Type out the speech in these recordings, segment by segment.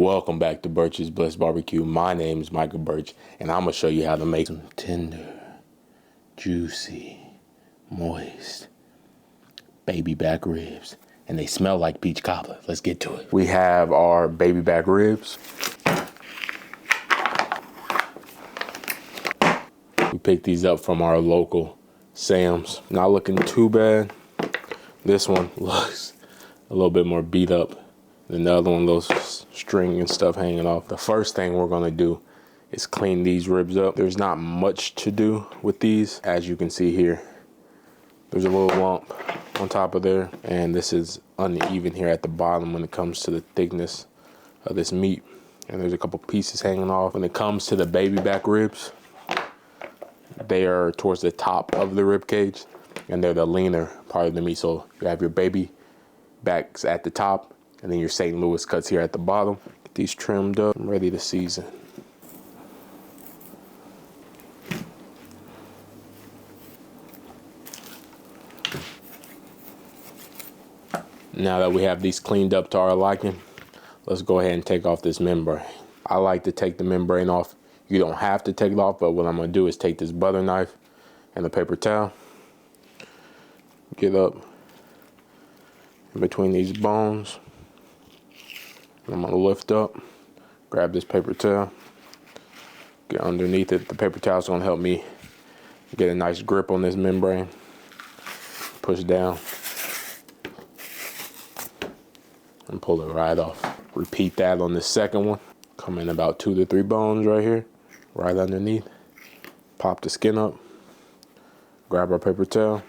Welcome back to Birch's Blessed BBQ. My name is Michael Birch, and I'm going to show you how to make some tender, juicy, moist baby back ribs. And they smell like peach cobbler. Let's get to it. We have our baby back ribs. We picked these up from our local Sam's. Not looking too bad. This one looks a little bit more beat up than the other one, those string and stuff hanging off. The first thing we're gonna do is clean these ribs up. There's not much to do with these. As you can see here, there's a little lump on top of there, and this is uneven here at the bottom when it comes to the thickness of this meat. And there's a couple pieces hanging off. When it comes to the baby back ribs, they are towards the top of the rib cage, and they're the leaner part of the meat. So you have your baby backs at the top, and then your St. Louis cuts here at the bottom. Get these trimmed up. I'm ready to season. Now that we have these cleaned up to our liking, let's go ahead and take off this membrane. I like to take the membrane off. You don't have to take it off, but what I'm gonna do is take this butter knife and the paper towel, get up in between these bones. I'm gonna lift up, grab this paper towel, get underneath it. The paper towel is gonna help me get a nice grip on this membrane. Push down and pull it right off. Repeat that on the second one. Come in about 2 to 3 bones right here, right underneath. Pop the skin up, grab our paper towel.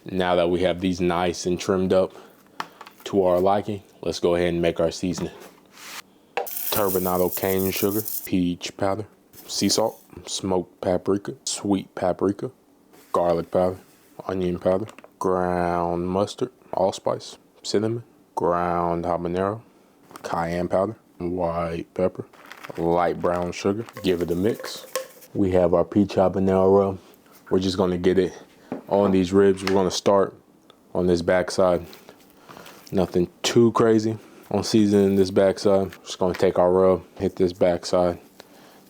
Now that we have these nice and trimmed up to our liking, let's go ahead and make our seasoning. Turbinado cane sugar, peach powder, sea salt, smoked paprika, sweet paprika, garlic powder, onion powder, ground mustard, allspice, cinnamon, ground habanero, cayenne powder, white pepper, light brown sugar. Give it a mix. We have our peach habanero rub. We're just gonna get it on these ribs. We're gonna start on this backside. Nothing too crazy on seasoning this backside. Just gonna take our rub, hit this backside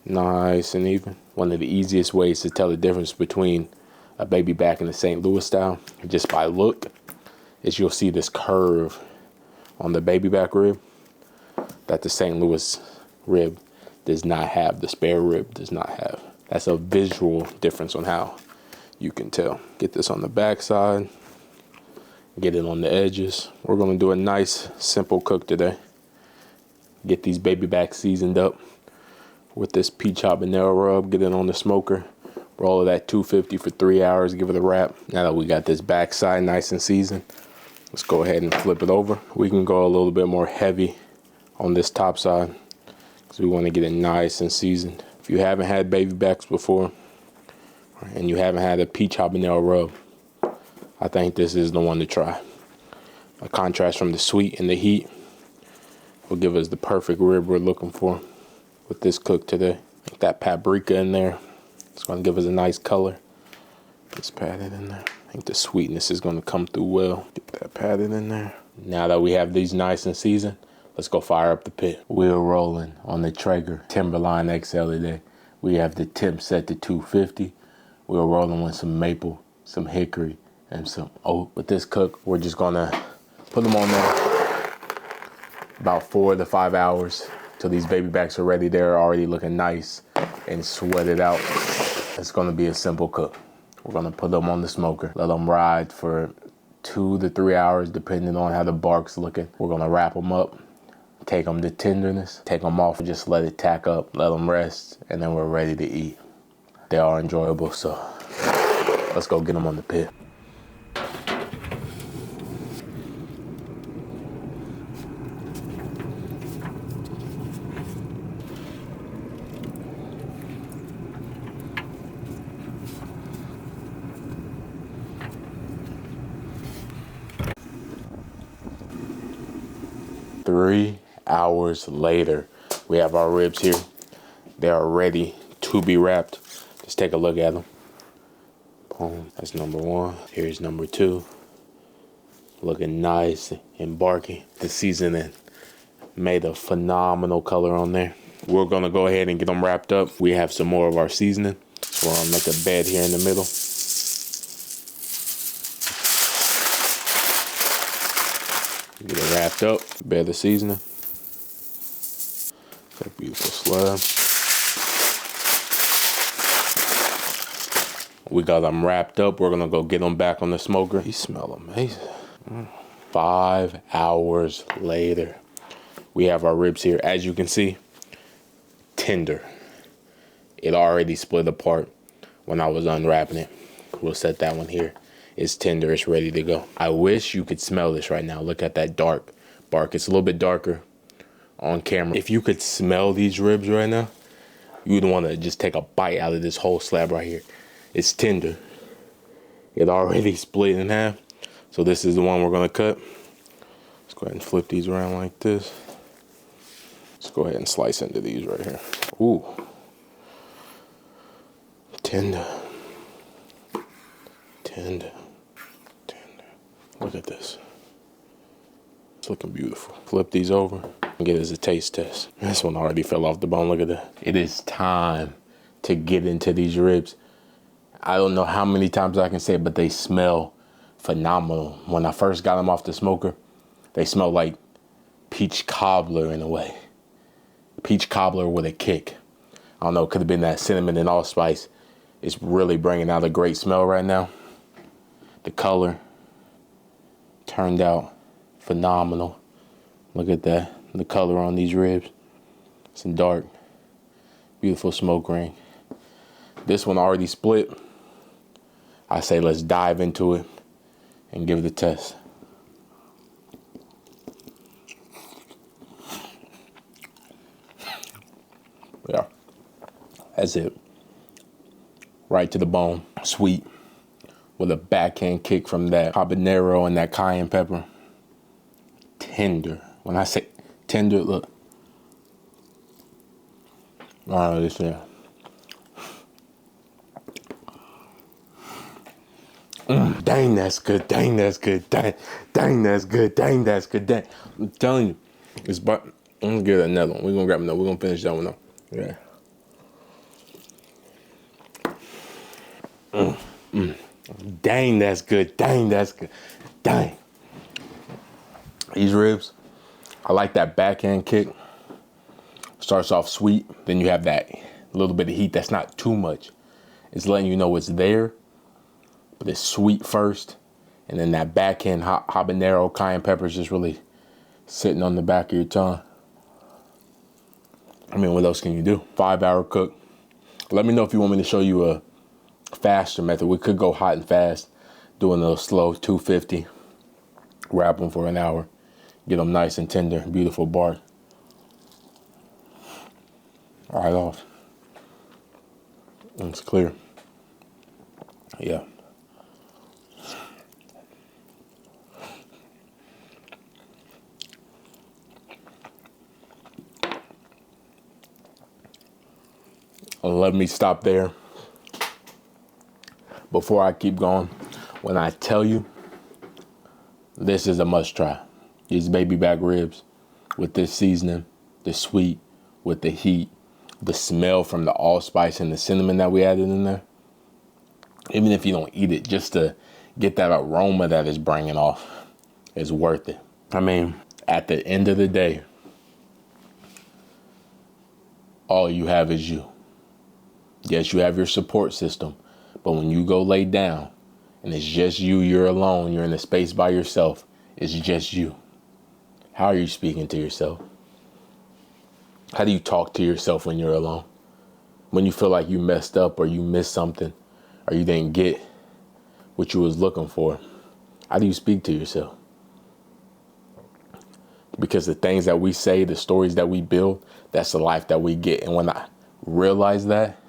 nice and even. One of the easiest ways to tell the difference between a baby back and a St. Louis style, just by look, is you'll see this curve on the baby back rib that the St. Louis rib does not have, the spare rib does not have. That's a visual difference on how you can tell. Get this on the backside. Get it on the edges. We're gonna do a nice, simple cook today. Get these baby backs seasoned up with this peach habanero rub. Get it on the smoker. Roll it at 250 for 3 hours. Give it a wrap. Now that we got this backside nice and seasoned, let's go ahead and flip it over. We can go a little bit more heavy on this top side because we want to get it nice and seasoned. If you haven't had baby backs before and you haven't had a peach habanero rub, I think this is the one to try. A contrast from the sweet and the heat will give us the perfect rib we're looking for with this cook today. Get that paprika in there. It's going to give us a nice color. Just pat it in there. I think the sweetness is going to come through well. Get that patted in there. Now that we have these nice and seasoned, let's go fire up the pit. We're rolling on the Traeger Timberline XL today. We have the temp set to 250. We're rolling with some maple, some hickory, and some oak. With this cook, we're just gonna put them on there about 4 to 5 hours till these baby backs are ready. They're already looking nice and sweated out. It's gonna be a simple cook. We're gonna put them on the smoker, let them ride for 2 to 3 hours, depending on how the bark's looking. We're gonna wrap them up, take them to tenderness, take them off, and just let it tack up, let them rest, and then we're ready to eat. They are enjoyable, so let's go get them on the pit. Three hours later, we have our ribs here. They are ready to be wrapped. Just take a look at them. Boom, that's number one. Here's number two. Looking nice and barky. The seasoning Made a phenomenal color on there. We're gonna go ahead and get them wrapped up. We have some more of our seasoning. So we're gonna make a bed here in the middle. Get it wrapped up, bed of seasoning. That beautiful slab. We got them wrapped up. We're gonna go get them back on the smoker. These smell amazing. 5 hours later, we have our ribs here. As you can see, tender. It already split apart when I was unwrapping it. We'll set that one here. It's tender, it's ready to go. I wish you could smell this right now. Look at that dark bark. It's a little bit darker on camera. If you could smell these ribs right now, you would want to just take a bite out of this whole slab right here. It's tender. It already split in half. So this is the one we're gonna cut. Let's go ahead and flip these around like this. Let's go ahead and slice into these right here. Ooh. Tender. Tender. Tender. Look at this. It's looking beautiful. Flip these over and get it as a taste test. This one already fell off the bone. Look at that. It is time to get into these ribs. I don't know how many times I can say it, but they smell phenomenal. When I first got them off the smoker, they smell like peach cobbler in a way. Peach cobbler with a kick. I don't know, it could have been that cinnamon and allspice. It's really bringing out a great smell right now. The color turned out phenomenal. Look at that, the color on these ribs. Some dark, beautiful smoke ring. This one already split. I say let's dive into it and give it a test. Yeah, that's it. Right to the bone, sweet, with a backhand kick from that habanero and that cayenne pepper. Tender. When I say tender, look. All right, listen. Dang, that's good. Dang, that's good. Dang, that's good. Dang, that's good. Dang. I'm telling you, it's but I'm gonna get another one. We're gonna grab another. We're gonna finish that one up. Yeah. Dang, that's good. Dang, that's good. Dang. These ribs, I like that backhand kick. Starts off sweet, then you have that little bit of heat that's not too much. It's letting you know it's there, but it's sweet first, and then that backhand habanero cayenne pepper is just really sitting on the back of your tongue. I mean, what else can you do? 5 hour cook. Let me know if you want me to show you a faster method. We could go hot and fast, doing a slow 250, wrap them for an hour, get them nice and tender, beautiful bark. Right off. It's clear. Yeah. Let me stop there. Before I keep going, when I tell you, this is a must try. These baby back ribs with this seasoning, the sweet with the heat, the smell from the allspice and the cinnamon that we added in there. Even if you don't eat it, just to get that aroma that it's bringing off is worth it. I mean, at the end of the day, all you have is you. Yes, you have your support system, but when you go lay down and it's just you, you're alone, you're in a space by yourself, it's just you. How are you speaking to yourself? How do you talk to yourself when you're alone? When you feel like you messed up or you missed something or you didn't get what you was looking for, how do you speak to yourself? Because the things that we say, the stories that we build, that's the life that we get. And when I realized that,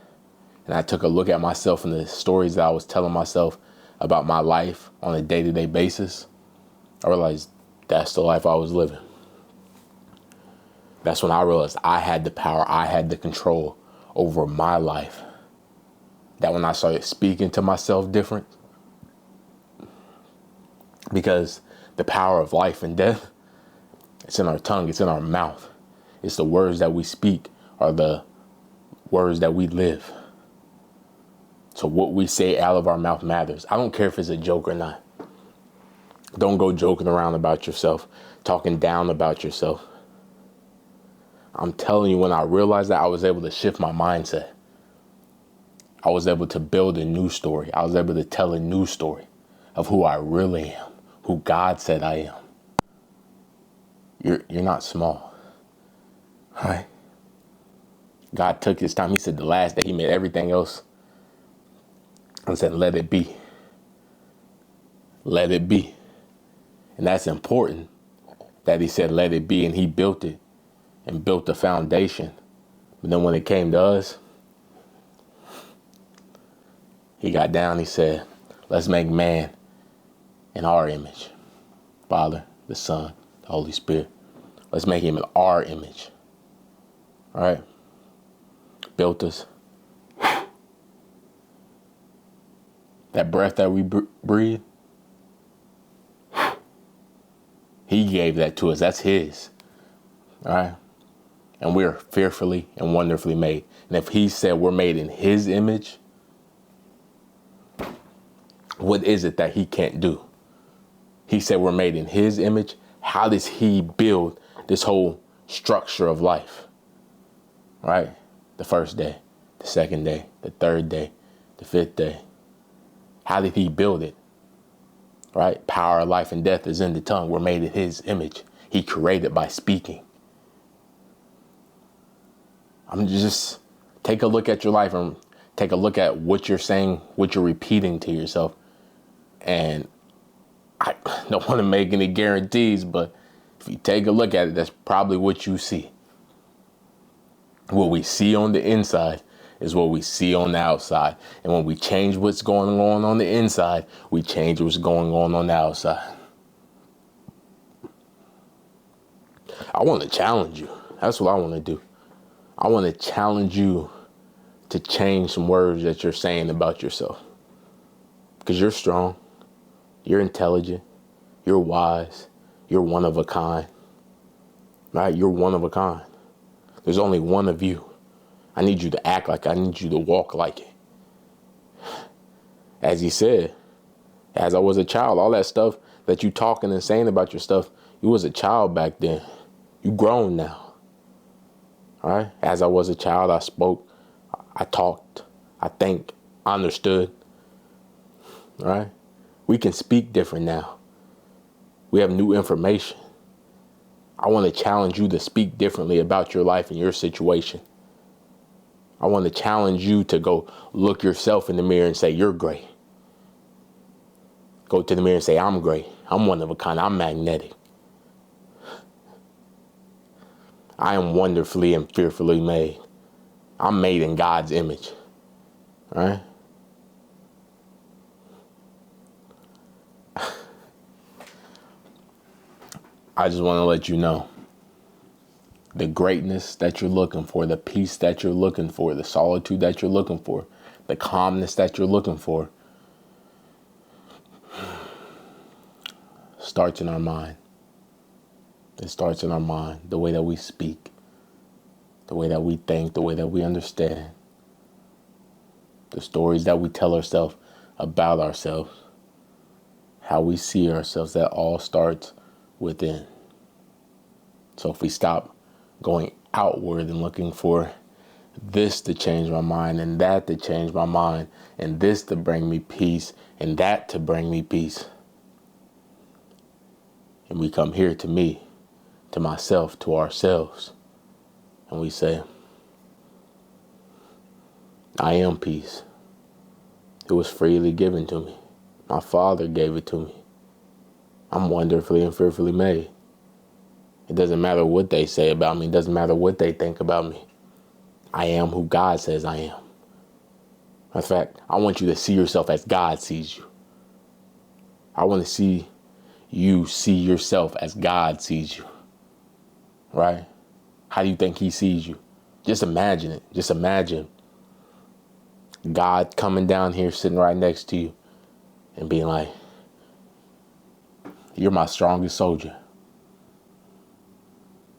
and I took a look at myself and the stories that I was telling myself about my life on a day-to-day basis, I realized that's the life I was living. That's when I realized I had the power, I had the control over my life. That when I started speaking to myself different, because the power of life and death, It's in our tongue. It's in our mouth. It's the words that we speak are the words that we live. So what we say out of our mouth matters. I don't care if it's a joke or not. Don't go joking around about yourself, talking down about yourself. I'm telling you, when I realized that, I was able to shift my mindset. I was able to build a new story. I was able to tell a new story of who I really am, who God said I am. You're not small, right? God took his time. He said the last day he made everything else and said, let it be. Let it be. And that's important that he said, let it be. And he built it and built the foundation. But then when it came to us, he got down. He said, let's make man in our image. Father, the Son, the Holy Spirit. Let's make him in our image. All right. Built us. That breath that we breathe, he gave that to us. That's his. All right. And we're fearfully and wonderfully made. And if he said we're made in his image, what is it that he can't do? He said we're made in his image. How does he build this whole structure of life? Right? The first day, the second day, the third day, the fifth day. How did he build it? Right? Power of life and death is in the tongue. We're made in his image. He created by speaking. I'm just take a look at your life and take a look at what you're saying, what you're repeating to yourself. And I don't want to make any guarantees, but if you take a look at it, that's probably what you see. What we see on the inside is what we see on the outside. And when we change what's going on the inside, we change what's going on the outside. I want to challenge you. That's what I want to do. I want to challenge you to change some words that you're saying about yourself. Because you're strong. You're intelligent. You're wise. You're one of a kind. Right? You're one of a kind. There's only one of you. I need you to act like it. I need you to walk like it. As he said, as I was a child, all that stuff that you talking and saying about your stuff, you was a child back then. You grown now. All right? As I was a child, I spoke, I talked, I think, I understood. All right? We can speak different now. We have new information. I want to challenge you to speak differently about your life and your situation. I want to challenge you to go look yourself in the mirror and say, you're great. Go to the mirror and say, I'm great. I'm one of a kind. I'm magnetic. I am wonderfully and fearfully made. I'm made in God's image. All right? I just want to let you know the greatness that you're looking for, the peace that you're looking for, the solitude that you're looking for, the calmness that you're looking for starts in our mind. It starts in our mind, the way that we speak, the way that we think, the way that we understand, the stories that we tell ourselves about ourselves, how we see ourselves, that all starts within. So if we stop going outward and looking for this to change my mind and that to change my mind and this to bring me peace and that to bring me peace, and we come here to me, to myself, to ourselves, and we say, I am peace. It was freely given to me. My Father gave it to me. I'm wonderfully and fearfully made. It doesn't matter what they say about me. It doesn't matter what they think about me. I am who God says I am. In fact, I want you to see yourself as God sees you. I want to see you see yourself as God sees you. Right? How do you think he sees you? Just imagine it. Just imagine God coming down here, sitting right next to you and being like, you're my strongest soldier.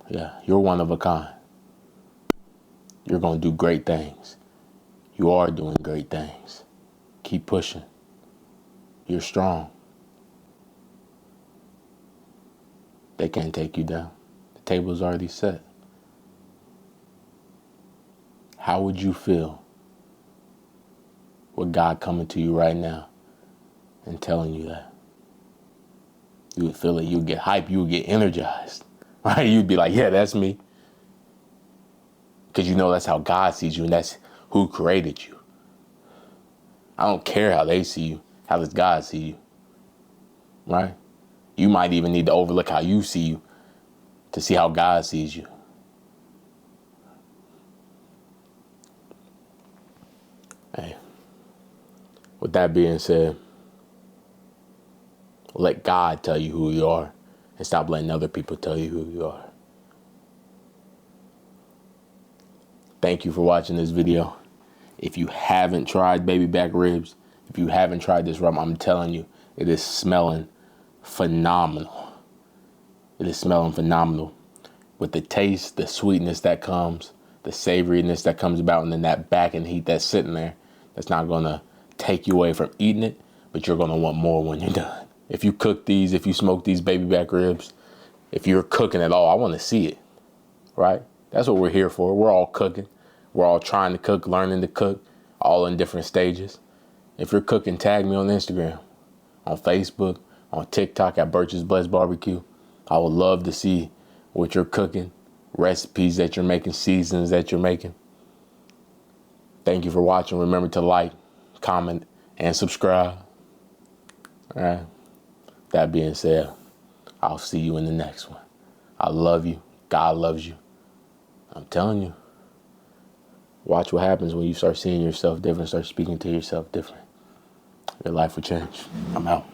Yeah, you're one of a kind. You're going to do great things. You are doing great things. Keep pushing. You're strong. They can't take you down. The table's already set. How would you feel with God coming to you right now and telling you that? You would feel it. You would get hyped. You would get energized. Right? You'd be like, yeah, that's me. Because you know that's how God sees you and that's who created you. I don't care how they see you. How does God see you? Right? You might even need to overlook how you see you to see how God sees you. Hey, with that being said, let God tell you who you are and stop letting other people tell you who you are. Thank you for watching this video. If you haven't tried baby back ribs, if you haven't tried this rum, I'm telling you, it is smelling phenomenal. It is smelling phenomenal. With the taste, the sweetness that comes, the savoriness that comes about, and then that back and heat that's sitting there, that's not going to take you away from eating it, but you're going to want more when you're done. If you cook these, if you smoke these baby back ribs, if you're cooking at all, I want to see it, right? That's what we're here for. We're all cooking. We're all trying to cook, learning to cook, all in different stages. If you're cooking, tag me on Instagram, on Facebook, on TikTok at Birch's Blessed BBQ. I would love to see what you're cooking, recipes that you're making, seasons that you're making. Thank you for watching. Remember to like, comment, and subscribe. All right. That being said, I'll see you in the next one. I love you. God loves you. I'm telling you. Watch what happens when you start seeing yourself different, start speaking to yourself different. Your life will change. I'm out.